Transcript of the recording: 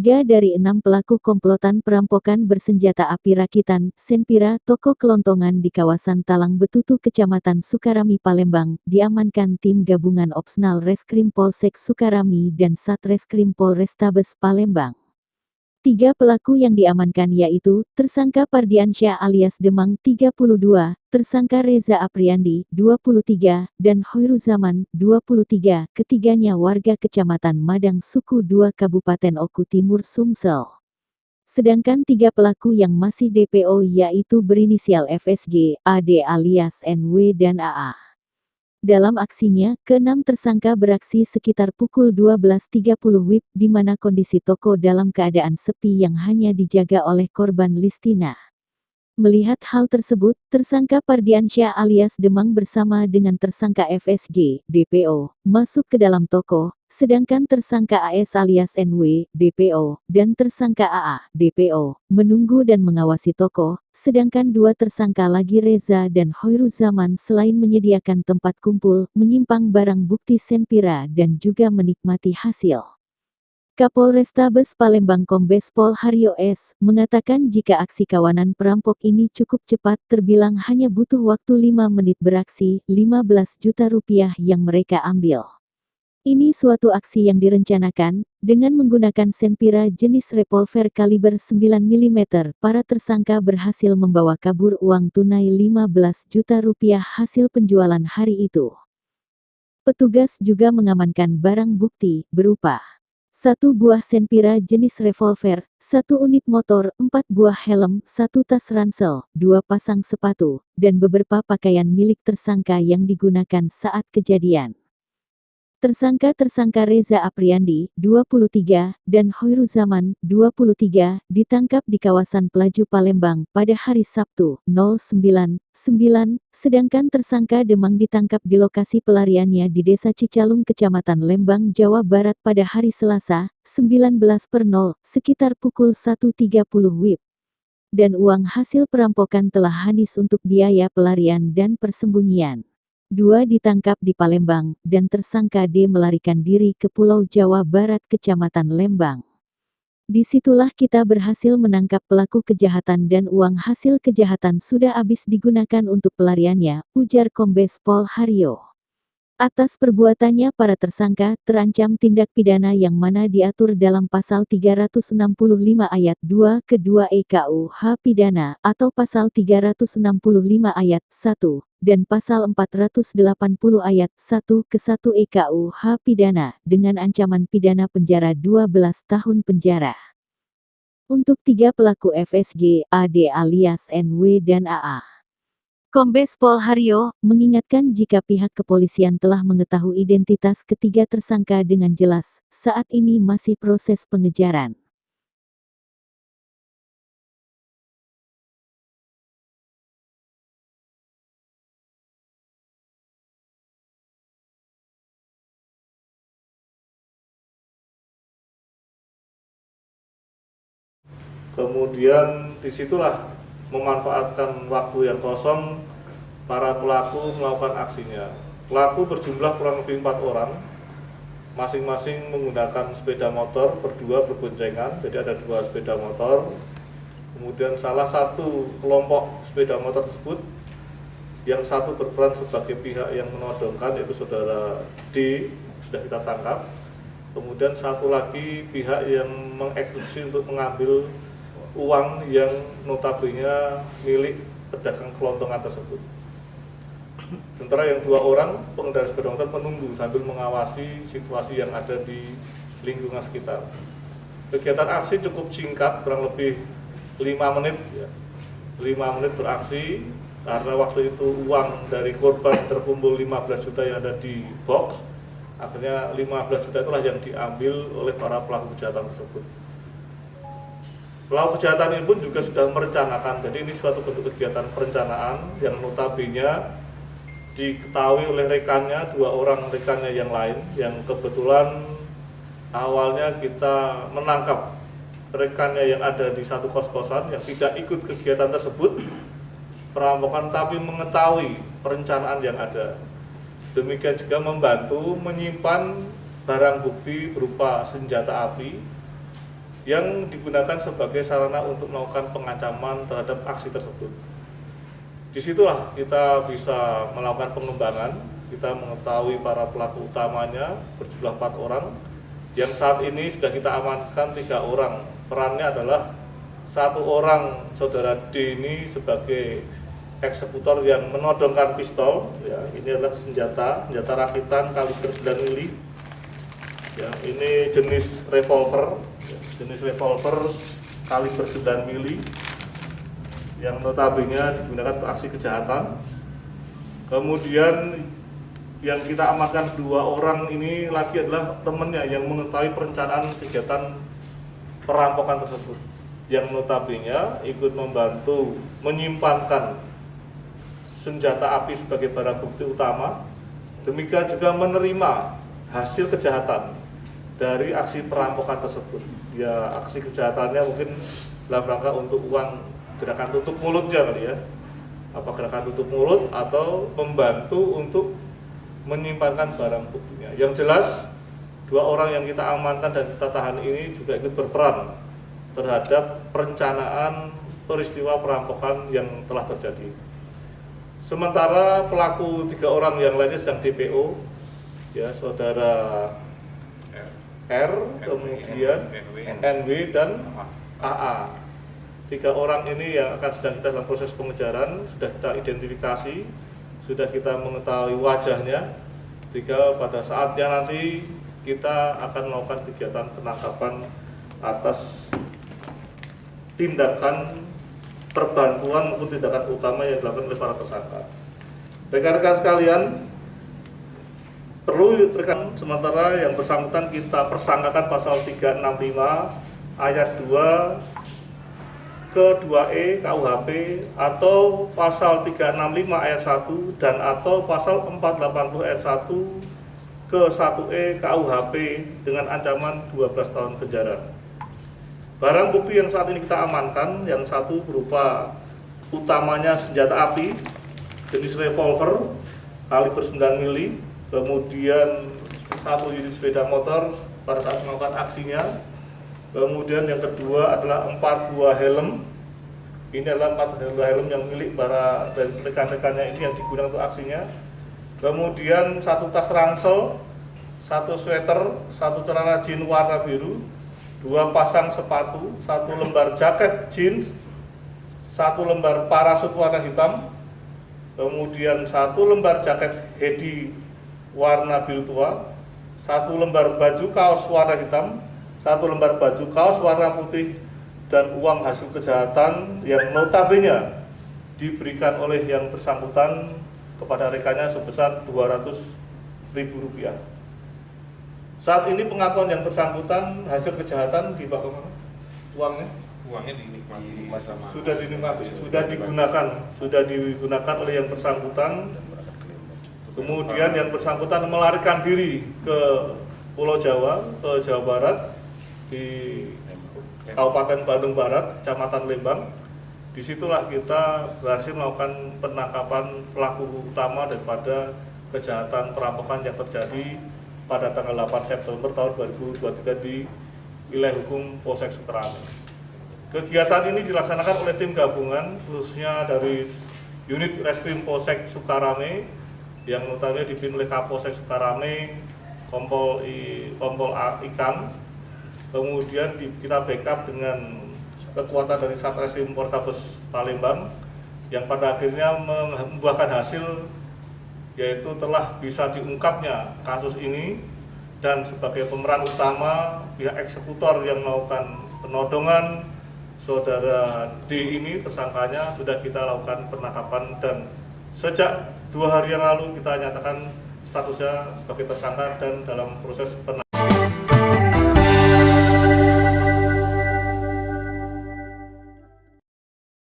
3 dari 6 pelaku komplotan perampokan bersenjata api rakitan, Senpira, toko kelontongan di kawasan Talang Betutu, Kecamatan Sukarami, Palembang, diamankan tim gabungan Opsnal Reskrim Polsek Sukarami dan Satreskrim Polrestabes Palembang. 3 pelaku yang diamankan yaitu, tersangka Pardiansyah alias Demang 32, tersangka Reza Apriandi 23, dan Hoiruzaman 23, ketiganya warga Kecamatan Madang Suku 2 Kabupaten Oku Timur, Sumsel. Sedangkan 3 pelaku yang masih DPO yaitu berinisial FSG, AD alias NW dan AA. Dalam aksinya, ke-6 tersangka beraksi sekitar pukul 12.30 WIB di mana kondisi toko dalam keadaan sepi yang hanya dijaga oleh korban Listina. Melihat hal tersebut, tersangka Pardiansyah alias Demang bersama dengan tersangka FSG, DPO, masuk ke dalam toko, sedangkan tersangka AS alias NW, DPO, dan tersangka AA, DPO, menunggu dan mengawasi toko, sedangkan 2 tersangka lagi Reza dan Hoiruzaman selain menyediakan tempat kumpul, menyimpang barang bukti Senpira dan juga menikmati hasil. Kapolrestabes Palembang Kombes Pol Haryo S. mengatakan jika aksi kawanan perampok ini cukup cepat, terbilang hanya butuh waktu 5 menit beraksi, 15 juta rupiah yang mereka ambil. Ini suatu aksi yang direncanakan, dengan menggunakan Senpira jenis revolver kaliber 9 mm, para tersangka berhasil membawa kabur uang tunai 15 juta rupiah hasil penjualan hari itu. Petugas juga mengamankan barang bukti, berupa 1 buah Senpira jenis revolver, 1 unit motor, 4 buah helm, 1 tas ransel, 2 pasang sepatu, dan beberapa pakaian milik tersangka yang digunakan saat kejadian. Tersangka Reza Apriandi, 23, dan Hoiruzaman, 23, ditangkap di kawasan Pelaju Palembang pada hari Sabtu, 09.09, sedangkan tersangka Demang ditangkap di lokasi pelariannya di Desa Cicalung, Kecamatan Lembang, Jawa Barat pada hari Selasa, 19.00, sekitar pukul 1.30 WIB. Dan uang hasil perampokan telah habis untuk biaya pelarian dan persembunyian. 2 ditangkap di Palembang, dan tersangka D melarikan diri ke Pulau Jawa Barat, Kecamatan Lembang. Disitulah kita berhasil menangkap pelaku kejahatan dan uang hasil kejahatan sudah habis digunakan untuk pelariannya, ujar Kombes Pol Haryo. Atas perbuatannya para tersangka terancam tindak pidana yang mana diatur dalam pasal 365 ayat 2 ke-2 KUH pidana atau pasal 365 ayat 1 dan pasal 480 ayat 1 ke-1 KUH pidana dengan ancaman pidana penjara 12 tahun penjara. Untuk 3 pelaku FSG, AD alias NW dan AA. Kombes Pol Haryo mengingatkan jika pihak kepolisian telah mengetahui identitas ketiga tersangka dengan jelas, saat ini masih proses pengejaran. Kemudian disitulah memanfaatkan waktu yang kosong para pelaku melakukan aksinya. Pelaku berjumlah kurang lebih 4 orang, masing-masing menggunakan sepeda motor, berdua berboncengan, jadi ada 2 sepeda motor. Kemudian salah satu kelompok sepeda motor tersebut, yang satu berperan sebagai pihak yang menodongkan, yaitu saudara D, sudah kita tangkap. Kemudian satu lagi pihak yang mengeksekusi untuk mengambil uang yang notabene milik pedagang kelontongan tersebut. Sementara yang 2 orang pengendara sepeda motor menunggu sambil mengawasi situasi yang ada di lingkungan sekitar. Kegiatan aksi cukup singkat, kurang lebih 5 menit ya. 5 menit beraksi karena waktu itu uang dari korban terkumpul 15 juta yang ada di box. Akhirnya 15 juta itulah yang diambil oleh para pelaku kejahatan tersebut. Pelaku kejahatan ini pun juga sudah merencanakan, jadi ini suatu bentuk kegiatan perencanaan yang notabene diketahui oleh rekannya, 2 orang rekannya yang lain, yang kebetulan awalnya kita menangkap rekannya yang ada di satu kos-kosan yang tidak ikut kegiatan tersebut perampokan, tapi mengetahui perencanaan yang ada. Demikian juga membantu menyimpan barang bukti berupa senjata api yang digunakan sebagai sarana untuk melakukan pengancaman terhadap aksi tersebut. Disitulah kita bisa melakukan pengembangan, kita mengetahui para pelaku utamanya berjumlah 4 orang, yang saat ini sudah kita amankan 3 orang. Perannya adalah 1 orang saudara D ini sebagai eksekutor yang menodongkan pistol, ya, ini adalah senjata rakitan kaliber 9 mili. Ya, ini jenis revolver kaliber 9 mili yang notabene digunakan untuk aksi kejahatan. Kemudian yang kita amankan 2 orang ini lagi adalah temannya yang mengetahui perencanaan kegiatan perampokan tersebut, yang notabene ikut membantu menyimpankan senjata api sebagai barang bukti utama, demikian juga menerima hasil kejahatan dari aksi perampokan tersebut. Ya, aksi kejahatannya mungkin dalam rangka untuk uang, gerakan tutup mulutnya kali ya, apa gerakan tutup mulut atau membantu untuk menyimpankan barang buktinya. Yang jelas 2 orang yang kita amankan dan kita tahan ini juga ikut berperan terhadap perencanaan peristiwa perampokan yang telah terjadi. Sementara pelaku 3 orang yang lainnya sedang DPO, ya, saudara R, kemudian NW dan AA. 3 orang ini yang akan sedang kita dalam proses pengejaran, sudah kita identifikasi, sudah kita mengetahui wajahnya. Tinggal pada saatnya nanti kita akan melakukan kegiatan penangkapan atas tindakan perbantuan maupun tindakan utama yang dilakukan oleh para tersangka. Rekan-rekan sekalian, perlu rekan sementara yang bersangkutan kita persangkakan pasal 365 ayat 2 ke 2E KUHP atau pasal 365 ayat 1 dan atau pasal 480 ayat 1 ke 1E KUHP dengan ancaman 12 tahun penjara. Barang bukti yang saat ini kita amankan, yang satu berupa utamanya senjata api jenis revolver kaliber 9 mili, kemudian 1 unit sepeda motor pada saat melakukan aksinya. Kemudian yang kedua adalah 4 buah helm. Ini adalah 4 buah helm yang milik para dan rekan-rekannya ini yang digunakan untuk aksinya. Kemudian 1 tas ransel, 1 sweater, 1 celana jeans warna biru, 2 pasang sepatu, 1 lembar jaket jeans, 1 lembar parasut warna hitam, kemudian 1 lembar jaket Hedi warna biru tua, 1 lembar baju kaos warna hitam, 1 lembar baju kaos warna putih, dan uang hasil kejahatan yang notabene diberikan oleh yang bersangkutan kepada rekannya sebesar Rp200.000. Saat ini pengakuan yang bersangkutan hasil kejahatan dibawa kemana? Uangnya dinikmati sudah dinikmati, sudah digunakan oleh yang bersangkutan. Kemudian yang bersangkutan melarikan diri ke Pulau Jawa, ke Jawa Barat, di Kabupaten Bandung Barat, Kecamatan Lembang. Disitulah kita berhasil melakukan penangkapan pelaku utama daripada kejahatan perampokan yang terjadi pada tanggal 8 September tahun 2023 di wilayah hukum Polsek Sukarame. Kegiatan ini dilaksanakan oleh tim gabungan khususnya dari unit Reskrim Polsek Sukarame yang notabene dipimpin oleh Kapolsek Sukarame, Kompol Ikam. Kemudian kita backup dengan kekuatan dari Satreskrim Polrestabes Palembang yang pada akhirnya membuahkan hasil, yaitu telah bisa diungkapnya kasus ini, dan sebagai pemeran utama pihak eksekutor yang melakukan penodongan saudara D ini, tersangkanya sudah kita lakukan penangkapan dan sejak 2 hari yang lalu kita nyatakan statusnya sebagai tersangka dan dalam proses penangkapan.